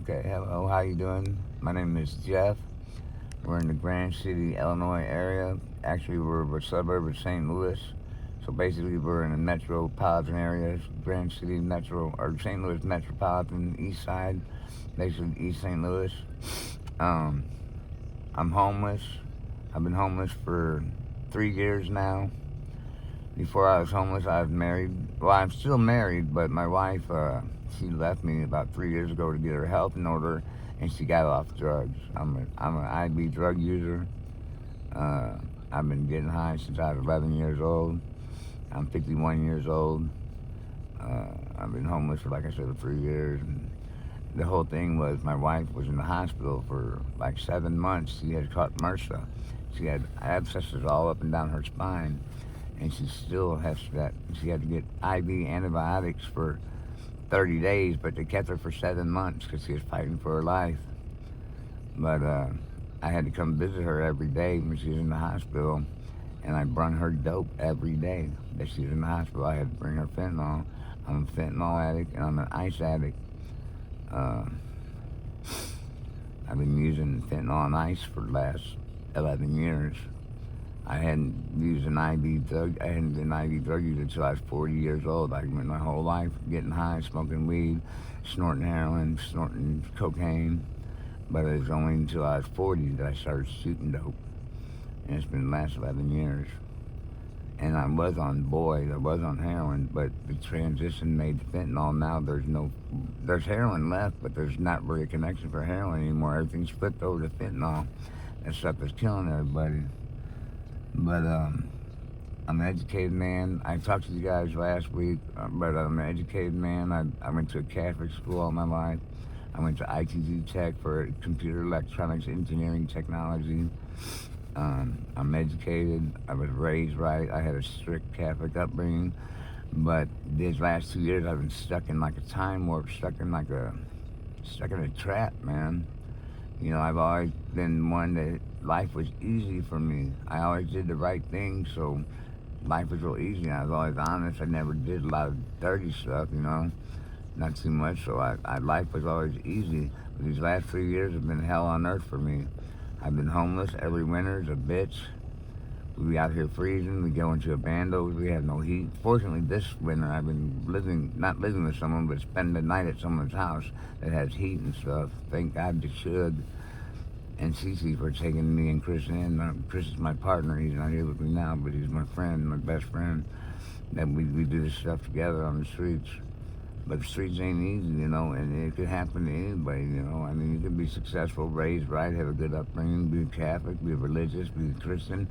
Okay, hello, how you doing? My name is Jeff. We're in the Grand City, Illinois area. Actually, we're a suburb of St. Louis. So basically, we're in the metropolitan area, Grand City Metro, or St. Louis Metropolitan East Side, basically East St. Louis. Um, I'm homeless. I've been homeless for 3 years now. Before I was homeless, I was married. Well, I'm still married, but my wife, she left me about 3 years ago to get her health in order, and she got off drugs. I'm an IV drug user. Uh, I've been getting high since I was 11 years old. I'm 51 years old. I've been homeless for, like I said, for 3 years. And the whole thing was my wife was in the hospital for like 7 months. She had caught MRSA. She had abscesses all up and down her spine, and she still has that. She had to get IV antibiotics for 30 days, but they kept her for 7 months because she was fighting for her life. But I had to come visit her every day when she was in the hospital, and I brought her dope every day that she was in the hospital. I had to bring her fentanyl. I'm a fentanyl addict and I'm an ice addict. Uh, I've been using fentanyl and ice for the last 11 years. I hadn't used an IV drug. I hadn't been an IV drug user until I was 40 years old. I went my whole life getting high, smoking weed, snorting heroin, snorting cocaine. But it was only until I was 40 that I started shooting dope, and it's been the last 11 years. And I was on boys, I was on heroin, but the transition made to fentanyl. Now there's heroin left, but there's not really a connection for heroin anymore. Everything's flipped over to fentanyl. That stuff is killing everybody. But I'm an educated man. I talked to you guys last week, but I'm an educated man. I went to a Catholic school all my life. I went to ITG Tech for computer electronics engineering technology. I'm educated. I was raised right. I had a strict Catholic upbringing. But these last 2 years, I've been stuck in like a time warp, stuck in a trap, man. I've always been one that life was easy for me. I always did the right thing, so life was real easy. I was always honest. I never did a lot of dirty stuff. Not too much. So life was always easy. But these last 3 years have been hell on earth for me. I've been homeless every winter as a bitch. We be out here freezing. We go into a bando. We have no heat. Fortunately, this winter I've been not living with someone, but spending the night at someone's house that has heat and stuff. Thank God they should. And Cece for taking me and Chris in. Chris is my partner. He's not here with me now, but he's my friend, my best friend. That we do this stuff together on the streets. But the streets ain't easy, and it could happen to anybody. I mean, you can be successful, raised right, have a good upbringing, be Catholic, be religious, be Christian,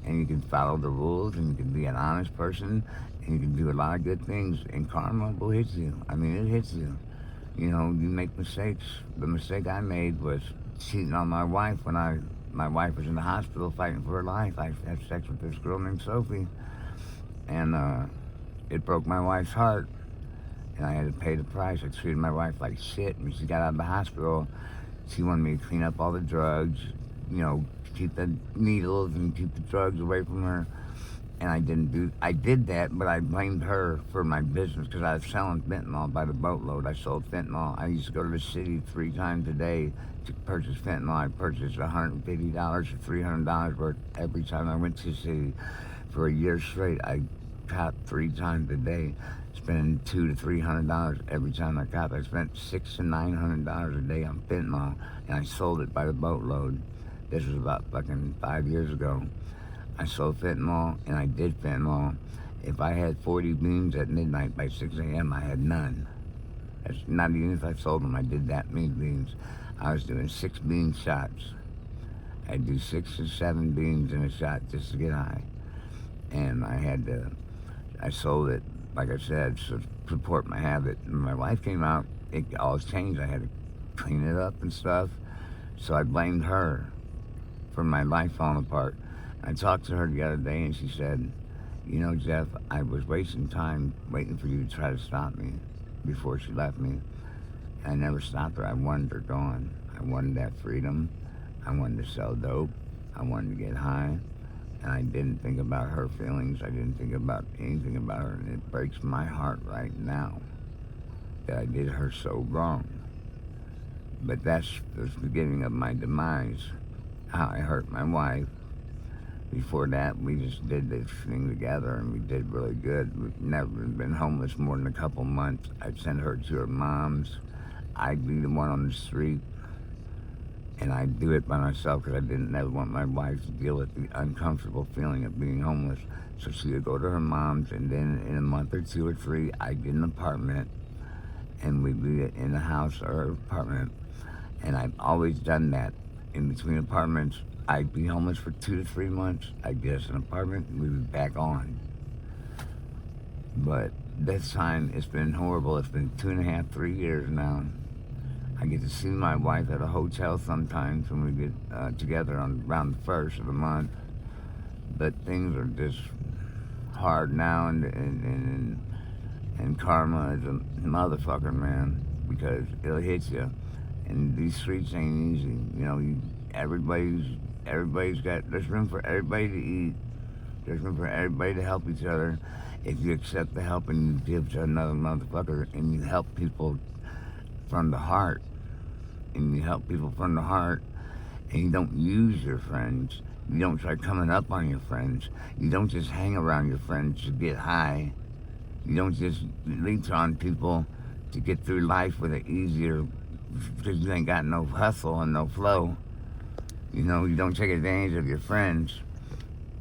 and you can follow the rules, and you can be an honest person, and you can do a lot of good things, and karma will hit you. I mean, it hits you. You make mistakes. The mistake I made was cheating on my wife when my wife was in the hospital fighting for her life. I had sex with this girl named Sophie, and it broke my wife's heart. And I had to pay the price. I treated my wife like shit. When she got out of the hospital, she wanted me to clean up all the drugs, keep the needles and keep the drugs away from her. And I did that, but I blamed her for my business because I was selling fentanyl by the boatload. I sold fentanyl. I used to go to the city 3 times a day to purchase fentanyl. I purchased $150 to $300 worth every time I went to the city. For a year straight, I cop 3 times a day, spending $200 to $300 every time I cop. I spent $600 to $900 a day on fentanyl, and I sold it by the boatload. This was about fucking 5 years ago. I sold fentanyl, and I did fentanyl. If I had 40 beans at midnight by 6 a.m., I had none. That's not even if I sold them. I did that many beans. I was doing 6 bean shots. I'd do 6 to 7 beans in a shot just to get high. And I sold it, like I said, to support my habit. When my wife came out, it all changed. I had to clean it up and stuff. So I blamed her for my life falling apart. I talked to her the other day, and she said, Jeff, I was wasting time waiting for you to try to stop me before she left me. I never stopped her. I wanted her gone. I wanted that freedom. I wanted to sell dope. I wanted to get high. And I didn't think about her feelings. I didn't think about anything about her. And it breaks my heart right now that I did her so wrong. But that's the beginning of my demise. How I hurt my wife. Before that, we just did this thing together, and we did really good. We've never been homeless more than a couple months. I'd send her to her mom's. I'd be the one on the street, and I'd do it by myself because I didn't never want my wife to deal with the uncomfortable feeling of being homeless. So she would go to her mom's, and then in a month or 2 or 3, I'd get an apartment, and we'd be in the house or her apartment. And I've always done that. In between apartments, I'd be homeless for 2 to 3 months. I'd get us an apartment, and we'd be back on. But this time, it's been horrible. It's been 2.5, 3 years now. I get to see my wife at a hotel sometimes when we get together on around the first of the month. But things are just hard now, and karma is a motherfucker, man, because it'll hit you. And these streets ain't easy. You know, everybody's got. There's room for everybody to eat. There's room for everybody to help each other. If you accept the help and you give to another motherfucker, and you help people from the heart, and you don't use your friends. You don't try coming up on your friends. You don't just hang around your friends to get high. You don't just leech on people to get through life with it easier because you ain't got no hustle and no flow. You know, you don't take advantage of your friends.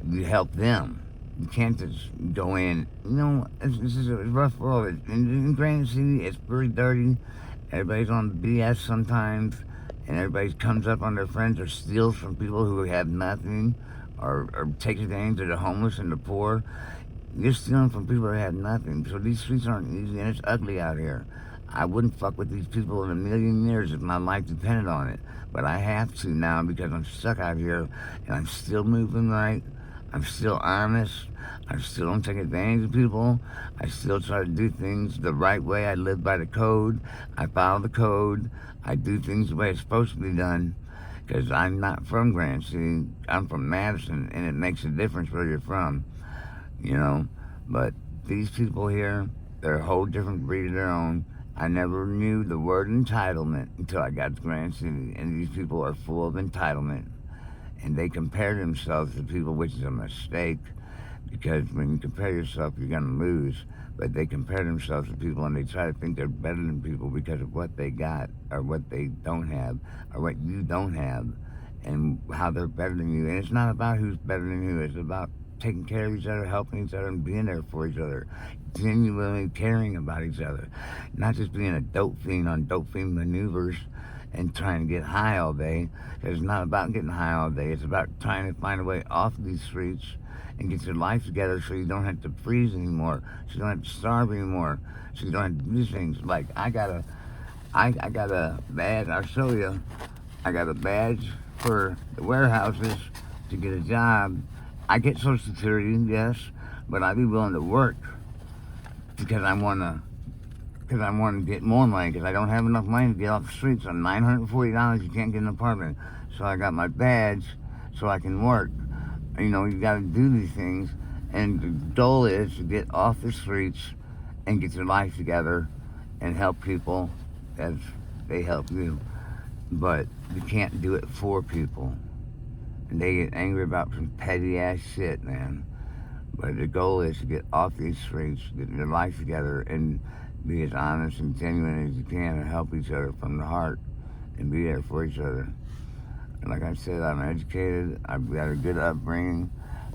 You help them. You can't just go in. You know, this is a rough world. In Granite City, it's pretty dirty. Everybody's on BS sometimes, and everybody comes up on their friends or steals from people who have nothing, or takes advantage of the homeless and the poor. You're stealing from people who have nothing. So these streets aren't easy, and it's ugly out here. I wouldn't fuck with these people in a million years if my life depended on it. But I have to now because I'm stuck out here, and I'm still moving right. I'm still honest. I still don't take advantage of people. I still try to do things the right way. I live by the code. I follow the code. I do things the way it's supposed to be done. Because I'm not from Granite City. I'm from Madison, and it makes a difference where you're from, you know. But these people here, they're a whole different breed of their own. I never knew the word entitlement until I got to Granite City, and these people are full of entitlement. And they compare themselves to people, which is a mistake, because when you compare yourself, you're going to lose. But they compare themselves to people, and they try to think they're better than people because of what they got, or what they don't have, or what you don't have, and how they're better than you. And it's not about who's better than who. It's about taking care of each other, helping each other, and being there for each other, genuinely caring about each other, not just being a dope fiend on dope fiend maneuvers and trying to get high all day. It's not about getting high all day. It's about trying to find a way off these streets and get your life together so you don't have to freeze anymore, so you don't have to starve anymore, so you don't have to do things. Like I got a badge. I'll show you. I got a badge for the warehouses to get a job. I get Social Security, yes, but I'd be willing to work because I want to get more money because I don't have enough money to get off the streets. On $940, you can't get an apartment. So I got my badge so I can work. You know, you got to do these things, and the goal is to get off the streets and get your life together and help people as they help you. But you can't do it for people. And they get angry about some petty ass shit, man. But the goal is to get off these streets, get your life together, and be as honest and genuine as you can and help each other from the heart and be there for each other. And like I said, I'm educated, I've got a good upbringing,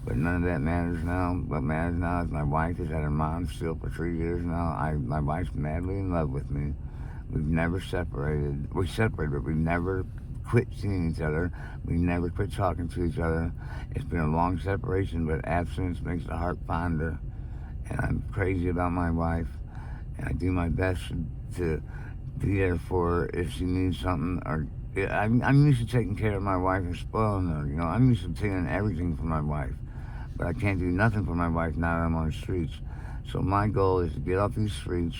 but none of that matters now. What matters now is my wife is at her mom's still for 3 years now. My wife's madly in love with me. We've never separated. We separated, but we've never quit seeing each other. We never quit talking to each other. It's been a long separation, but absence makes the heart fonder. And I'm crazy about my wife, and I do my best to be there for her if she needs something. Or I'm used to taking care of my wife and spoiling her. You know, I'm used to doing everything for my wife, but I can't do nothing for my wife now that I'm on the streets. So my goal is to get off these streets,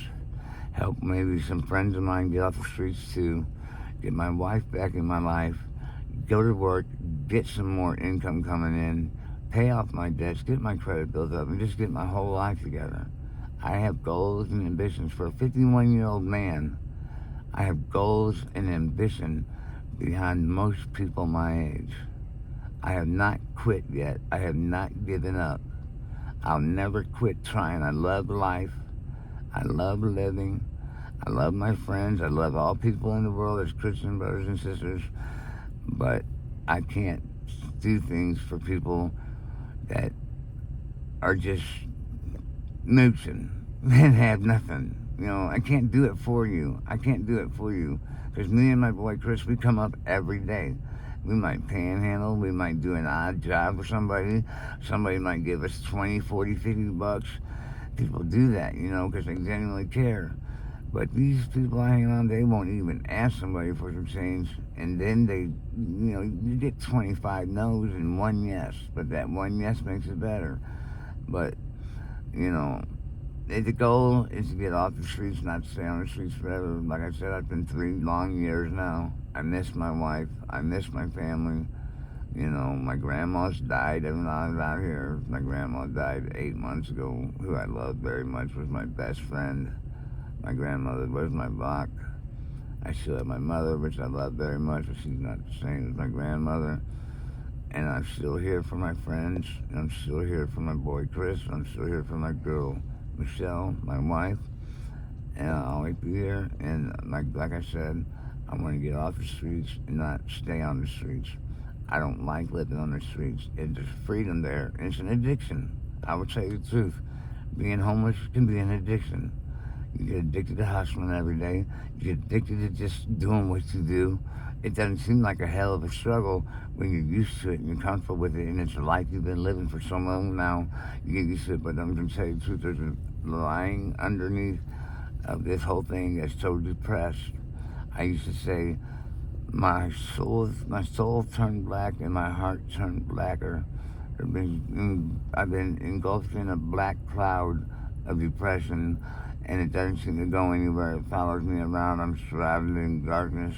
help maybe some friends of mine get off the streets too, get my wife back in my life, go to work, get some more income coming in, pay off my debts, get my credit built up, and just get my whole life together. I have goals and ambitions for a 51-year-old man. I have goals and ambition beyond most people my age. I have not quit yet. I have not given up. I'll never quit trying. I love life. I love living. I love my friends. I love all people in the world as Christian brothers and sisters. But I can't do things for people that are just mooching and have nothing. I can't do it for you. I can't do it for you. Because me and my boy Chris, we come up every day. We might panhandle. We might do an odd job for somebody. Somebody might give us 20, 40, 50 bucks. People do that, because they genuinely care. But these people I hang around, they won't even ask somebody for some change. And then you get 25 no's and one yes. But that one yes makes it better. But, the goal is to get off the streets, not to stay on the streets forever. Like I said, I've been 3 long years now. I miss my wife. I miss my family. My grandma's died when I was out here. My grandma died 8 months ago, who I loved very much, was my best friend. My grandmother was my rock. I still have my mother, which I love very much, but she's not the same as my grandmother. And I'm still here for my friends. And I'm still here for my boy Chris. I'm still here for my girl Michelle, my wife. And I'll always be here. And like I said, I want to get off the streets and not stay on the streets. I don't like living on the streets. There's freedom there. It's an addiction. I would tell you the truth. Being homeless can be an addiction. You get addicted to hustling every day. You get addicted to just doing what you do. It doesn't seem like a hell of a struggle when you're used to it and you're comfortable with it, and it's a life you've been living for so long now. You get used to it, but I'm going to tell you the truth. There's a lying underneath of this whole thing that's so depressed. I used to say, my soul turned black and my heart turned blacker. I've been engulfed in a black cloud of depression, and it doesn't seem to go anywhere. It follows me around. I'm surrounded in darkness,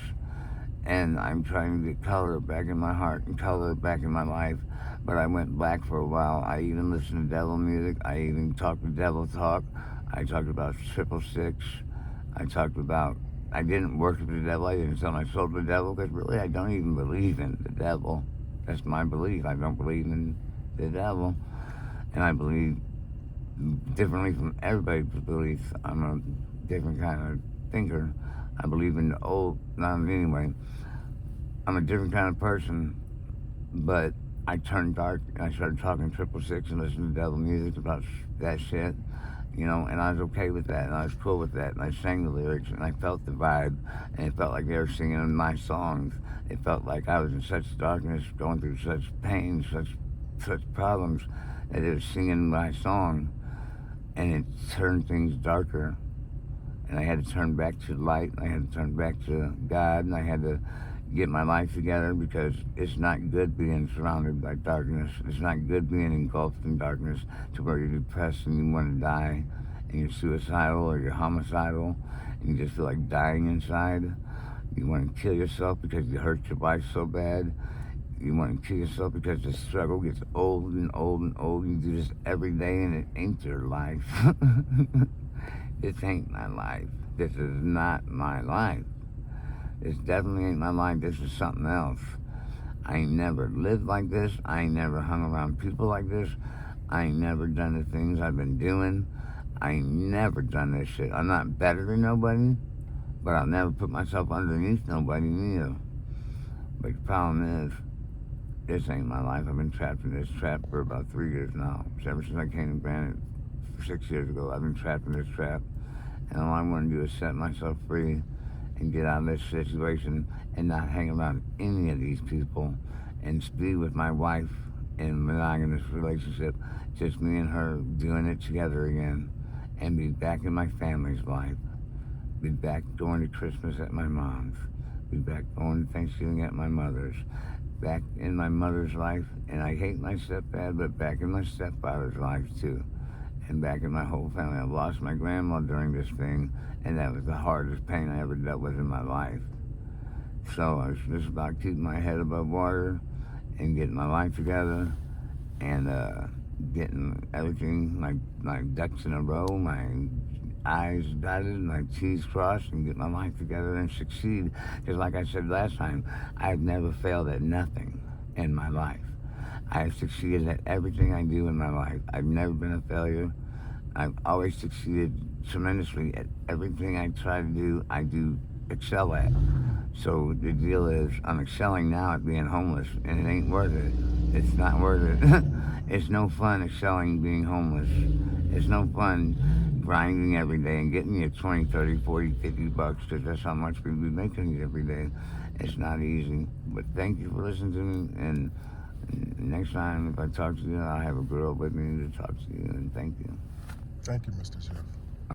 and I'm trying to get color back in my heart and color back in my life. But I went black for a while. I even listened to devil music. I even talked to devil talk. I talked about 666. I didn't worship the devil. I didn't sell my soul to the devil, because really I don't even believe in the devil. That's my belief. I don't believe in the devil. And I believe differently from everybody's belief. I'm a different kind of thinker. I believe in the old, not anyway. I'm a different kind of person, but I turned dark and I started talking 666 and listening to devil music about that shit. And I was okay with that, and I was cool with that, and I sang the lyrics, and I felt the vibe, and it felt like they were singing my songs. It felt like I was in such darkness, going through such pain, such problems, that it was singing my song, and it turned things darker, and I had to turn back to light, and I had to turn back to God, and I had to get my life together, because it's not good being surrounded by darkness. It's not good being engulfed in darkness to where you're depressed and you want to die, and you're suicidal or you're homicidal, and you just feel like dying inside. You want to kill yourself because you hurt your wife so bad. You want to kill yourself because the struggle gets old and old and old. You do this every day, and it ain't your life. This ain't my life. This is not my life. This definitely ain't my life. This is something else. I ain't never lived like this. I ain't never hung around people like this. I ain't never done the things I've been doing. I ain't never done this shit. I'm not better than nobody, but I'll never put myself underneath nobody neither. But the problem is, this ain't my life. I've been trapped in this trap for about 3 years now. Ever since I came to Granite 6 years ago, I've been trapped in this trap. And all I want to do is set myself free and get out of this situation and not hang around any of these people and be with my wife in a monogamous relationship, just me and her doing it together again, and be back in my family's life, be back going to Christmas at my mom's, be back going to Thanksgiving at my mother's, back in my mother's life, and I hate my stepdad, but back in my stepfather's life too, and back in my whole family. I lost my grandma during this thing, and that was the hardest pain I ever dealt with in my life. So I was just about keeping my head above water and getting my life together, and getting everything, my ducks in a row, my I's dotted and my T's crossed and get my life together and succeed. Because, like I said last time, I've never failed at nothing in my life. I have succeeded at everything I do in my life. I've never been a failure. I've always succeeded tremendously at everything I try to do. I do excel at. So the deal is, I'm excelling now at being homeless, and it ain't worth it. It's not worth it. It's no fun excelling being homeless. It's no fun grinding every day and getting you 20, 30, 40, 50 bucks because that's how much we be making every day. It's not easy. But thank you for listening to me. And next time, if I talk to you, I'll have a girl with me to talk to you. And thank you. Thank you, Mr. Jeff.